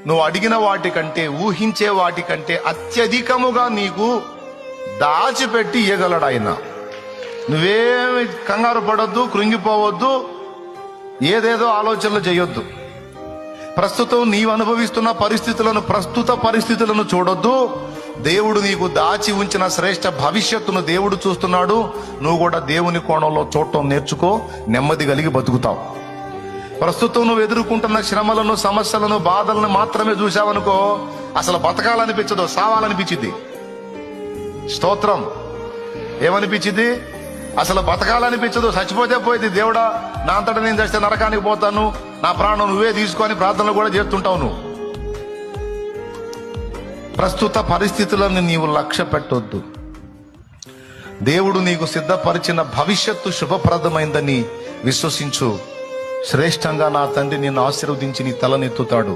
నువ్వు అడిగిన వాటికంటే, ఊహించే వాటికంటే అత్యధికముగా నీకు దాచిపెట్టి ఇయ్యగలడు ఆయన. నువ్వేమి కంగారు పడొద్దు, కృంగిపోవద్దు, ఏదేదో ఆలోచనలు చేయొద్దు. ప్రస్తుతం నీవు అనుభవిస్తున్న ప్రస్తుత పరిస్థితులను చూడొద్దు. దేవుడు నీకు దాచి ఉంచిన శ్రేష్ఠ భవిష్యత్తును దేవుడు చూస్తున్నాడు. నువ్వు కూడా దేవుని కోణంలో చూడటం నేర్చుకో, నెమ్మది కలిగి బతుకుతావు. ప్రస్తుతం నువ్వు ఎదుర్కొంటున్న శ్రమలను, సమస్యలను, బాధలను మాత్రమే చూసావనుకో, అసలు బతకాలనిపించదు, సావాలనిపించింది. స్తోత్రం. ఏమనిపించింది? అసలు బతకాలనిపించదు, చచ్చిపోతే పోయింది. దేవుడా, నా అంతటా నేను చేస్తే నరకానికి పోతాను, నా ప్రాణం నువ్వే తీసుకొని ప్రార్థనలు కూడా చేస్తుంటావు. నువ్వు ప్రస్తుత పరిస్థితులను నీవు లక్ష్య పెట్టొద్దు. దేవుడు నీకు సిద్ధపరిచిన భవిష్యత్తు శుభప్రదమైందని విశ్వసించు. శ్రేష్టంగా నా తండ్రి నిన్ను ఆశీర్వదించి నీ తలనెత్తుతాడు.